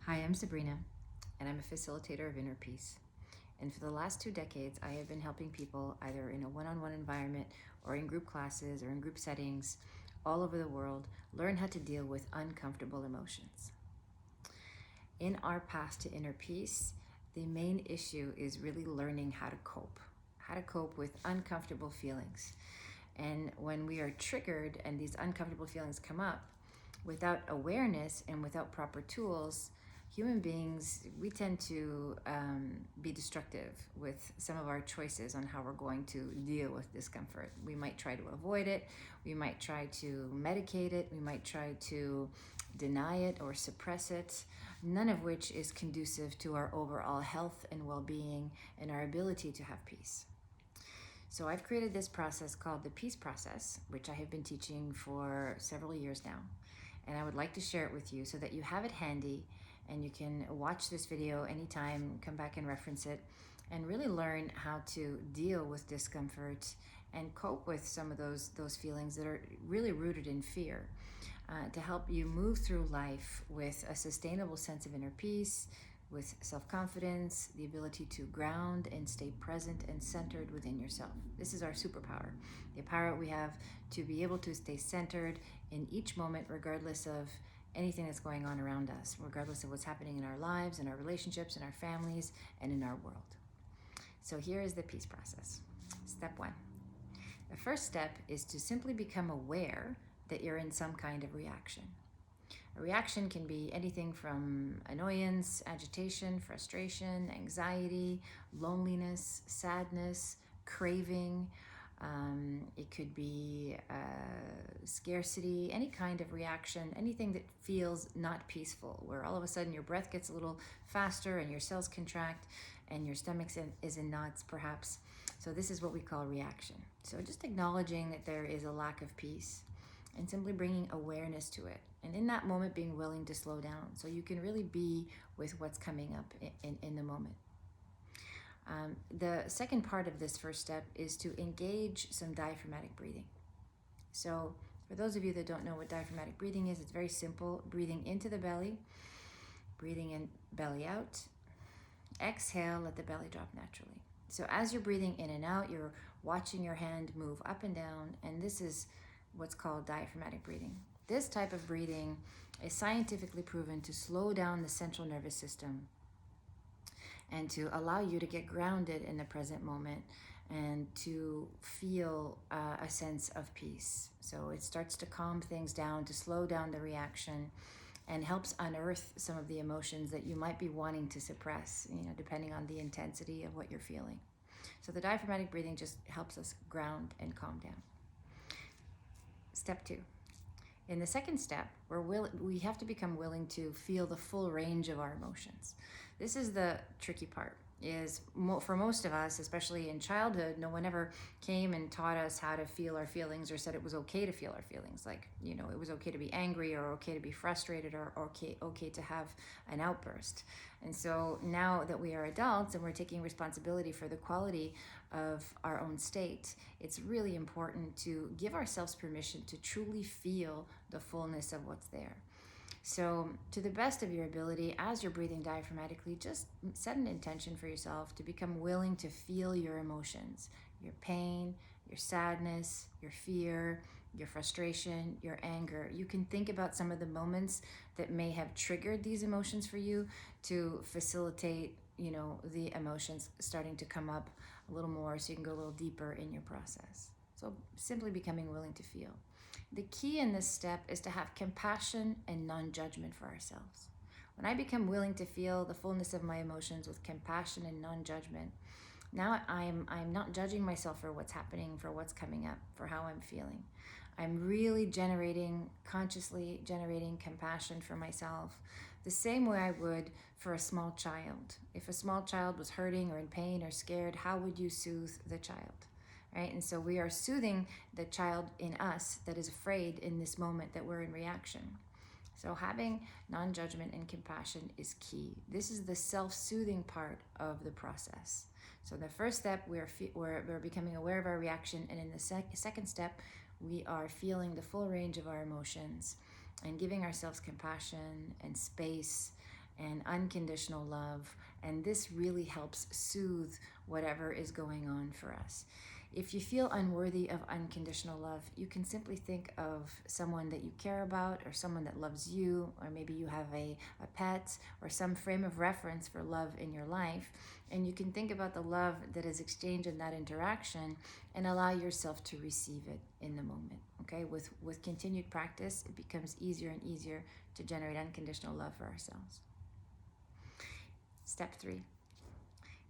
Hi, I'm Sabrina, and I'm a facilitator of inner peace. And for the last 2 decades, I have been helping people either in a one-on-one environment or in group classes or in group settings all over the world learn how to deal with uncomfortable emotions. In our path to inner peace, the main issue is really learning how to cope with uncomfortable feelings. And when we are triggered and these uncomfortable feelings come up, without awareness and without proper tools, human beings, we tend to be destructive with some of our choices on how we're going to deal with discomfort. We might try to avoid it, we might try to medicate it, we might try to deny it or suppress it, none of which is conducive to our overall health and well-being and our ability to have peace. So I've created this process called the peace process, which I have been teaching for several years now. And I would like to share it with you so that you have it handy and you can watch this video anytime, come back and reference it, and really learn how to deal with discomfort and cope with some of those feelings that are really rooted in fear, to help you move through life with a sustainable sense of inner peace, with self-confidence, the ability to ground and stay present and centered within yourself. This is our superpower, the power we have to be able to stay centered in each moment, regardless of anything that's going on around us, regardless of what's happening in our lives, in our relationships, in our families, and in our world. So here is the peace process. Step 1. The first step is to simply become aware that you're in some kind of reaction. A reaction can be anything from annoyance, agitation, frustration, anxiety, loneliness, sadness, craving. It could be scarcity, any kind of reaction, anything that feels not peaceful, where all of a sudden your breath gets a little faster and your cells contract and your stomach is in knots perhaps. So this is what we call reaction. So just acknowledging that there is a lack of peace and simply bringing awareness to it. And in that moment, being willing to slow down so you can really be with what's coming up in the moment. The second part of this first step is to engage some diaphragmatic breathing. So for those of you that don't know what diaphragmatic breathing is, it's very simple. Breathing into the belly, breathing in, belly out. Exhale, let the belly drop naturally. So as you're breathing in and out, you're watching your hand move up and down, and this is what's called diaphragmatic breathing. This type of breathing is scientifically proven to slow down the central nervous system and to allow you to get grounded in the present moment and to feel a sense of peace. So it starts to calm things down, to slow down the reaction, and helps unearth some of the emotions that you might be wanting to suppress, depending on the intensity of what you're feeling. So the diaphragmatic breathing just helps us ground and calm down. Step 2. In the second step, we have to become willing to feel the full range of our emotions. This is the tricky part. For most of us, especially in childhood, no one ever came and taught us how to feel our feelings or said it was okay to feel our feelings. Like, it was okay to be angry or okay to be frustrated or okay to have an outburst. And so now that we are adults and we're taking responsibility for the quality of our own state, it's really important to give ourselves permission to truly feel the fullness of what's there. So to the best of your ability, as you're breathing diaphragmatically, just set an intention for yourself to become willing to feel your emotions, your pain, your sadness, your fear, your frustration, your anger. You can think about some of the moments that may have triggered these emotions for you to facilitate, the emotions starting to come up a little more so you can go a little deeper in your process. So simply becoming willing to feel. The key in this step is to have compassion and non-judgment for ourselves. When I become willing to feel the fullness of my emotions with compassion and non-judgment, now I'm not judging myself for what's happening, for what's coming up, for how I'm feeling. I'm really consciously generating compassion for myself, the same way I would for a small child. If a small child was hurting or in pain or scared, how would you soothe the child? Right? And so we are soothing the child in us that is afraid in this moment that we're in reaction. So having non-judgment and compassion is key. This is the self-soothing part of the process. So the first step, we're becoming aware of our reaction, and in the second step, we are feeling the full range of our emotions and giving ourselves compassion and space and unconditional love. And this really helps soothe whatever is going on for us. If you feel unworthy of unconditional love, you can simply think of someone that you care about, or someone that loves you, or maybe you have a pet or some frame of reference for love in your life. And you can think about the love that is exchanged in that interaction and allow yourself to receive it in the moment. Okay, with continued practice, it becomes easier and easier to generate unconditional love for ourselves. Step 3.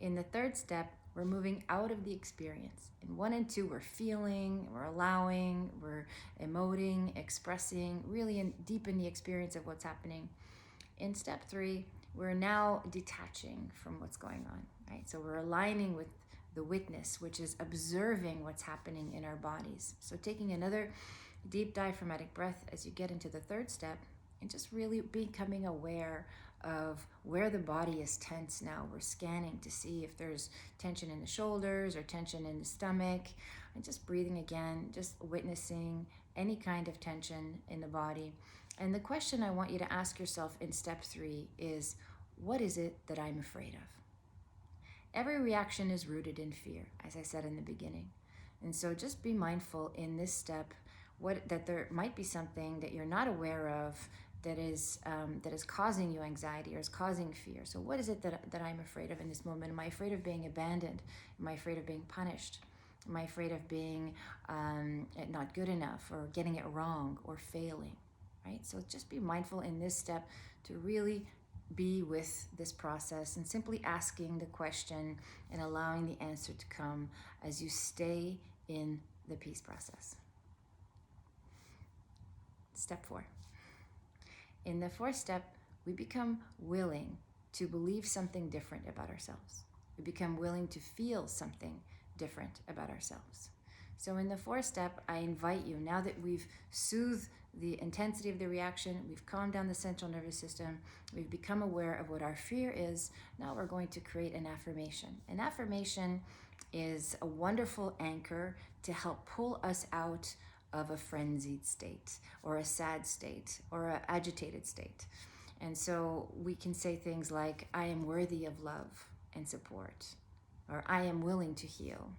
In the third step, we're moving out of the experience. In 1 and 2, we're feeling, we're allowing, we're emoting, expressing, really deep in the experience of what's happening. In step 3, we're now detaching from what's going on, right? So we're aligning with the witness, which is observing what's happening in our bodies. So taking another deep diaphragmatic breath as you get into the third step, and just really becoming aware of where the body is tense now. We're scanning to see if there's tension in the shoulders or tension in the stomach, and just breathing again, just witnessing any kind of tension in the body. And the question I want you to ask yourself in step 3 is, what is it that I'm afraid of? Every reaction is rooted in fear, as I said in the beginning. And so just be mindful in this step that there might be something that you're not aware of that is causing you anxiety or is causing fear. So what is it that I'm afraid of in this moment? Am I afraid of being abandoned? Am I afraid of being punished? Am I afraid of being not good enough, or getting it wrong, or failing? Right? So just be mindful in this step to really be with this process, and simply asking the question and allowing the answer to come as you stay in the peace process. Step 4. In the 4th step, we become willing to believe something different about ourselves. We become willing to feel something different about ourselves. So in the 4th step, I invite you, now that we've soothed the intensity of the reaction, we've calmed down the central nervous system, we've become aware of what our fear is, now we're going to create an affirmation. An affirmation is a wonderful anchor to help pull us out of a frenzied state, or a sad state, or an agitated state. And so we can say things like, I am worthy of love and support, or I am willing to heal,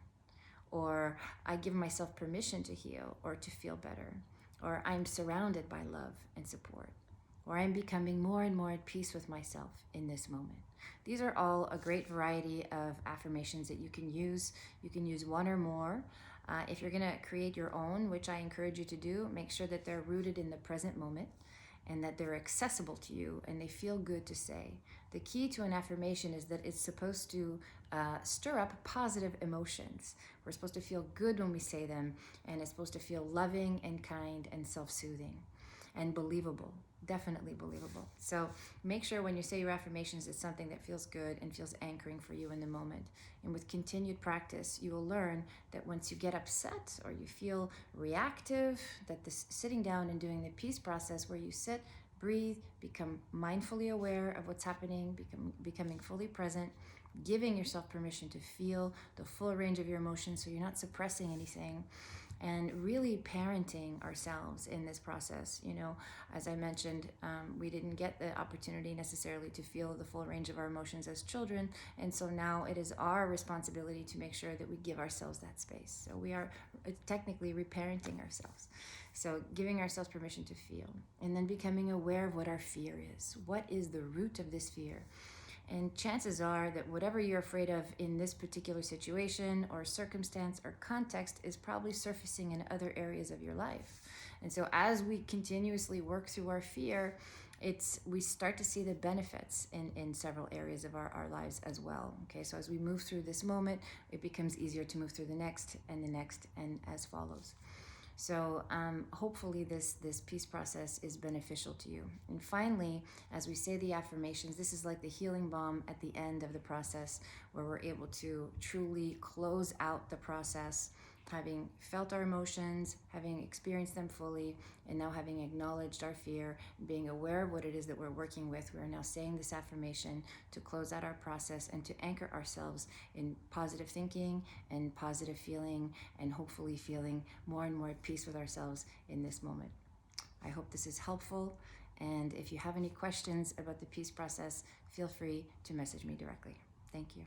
or I give myself permission to heal or to feel better, or I'm surrounded by love and support, or I'm becoming more and more at peace with myself in this moment. These are all a great variety of affirmations that you can use. You can use one or more. If you're going to create your own, which I encourage you to do, make sure that they're rooted in the present moment and that they're accessible to you and they feel good to say. The key to an affirmation is that it's supposed to stir up positive emotions. We're supposed to feel good when we say them, and it's supposed to feel loving and kind and self-soothing and believable. Definitely believable. So make sure when you say your affirmations, it's something that feels good and feels anchoring for you in the moment. And with continued practice, you will learn that once you get upset or you feel reactive, that this sitting down and doing the peace process, where you sit, breathe, become mindfully aware of what's happening, becoming fully present, giving yourself permission to feel the full range of your emotions so you're not suppressing anything, and really parenting ourselves in this process. You know, as I mentioned, we didn't get the opportunity necessarily to feel the full range of our emotions as children, and so now it is our responsibility to make sure that we give ourselves that space. So we are technically reparenting ourselves. So giving ourselves permission to feel, and then becoming aware of what our fear is. What is the root of this fear? And chances are that whatever you're afraid of in this particular situation or circumstance or context is probably surfacing in other areas of your life. And so as we continuously work through our fear, we start to see the benefits in several areas of our lives as well. Okay, so as we move through this moment, it becomes easier to move through the next, and as follows. So hopefully this peace process is beneficial to you. And finally, as we say the affirmations, this is like the healing balm at the end of the process, where we're able to truly close out the process, having felt our emotions, having experienced them fully, and now having acknowledged our fear, being aware of what it is that we're working with. We are now saying this affirmation to close out our process and to anchor ourselves in positive thinking and positive feeling, and hopefully feeling more and more at peace with ourselves in this moment. I hope this is helpful, And if you have any questions about the peace process, feel free to message me directly. Thank you.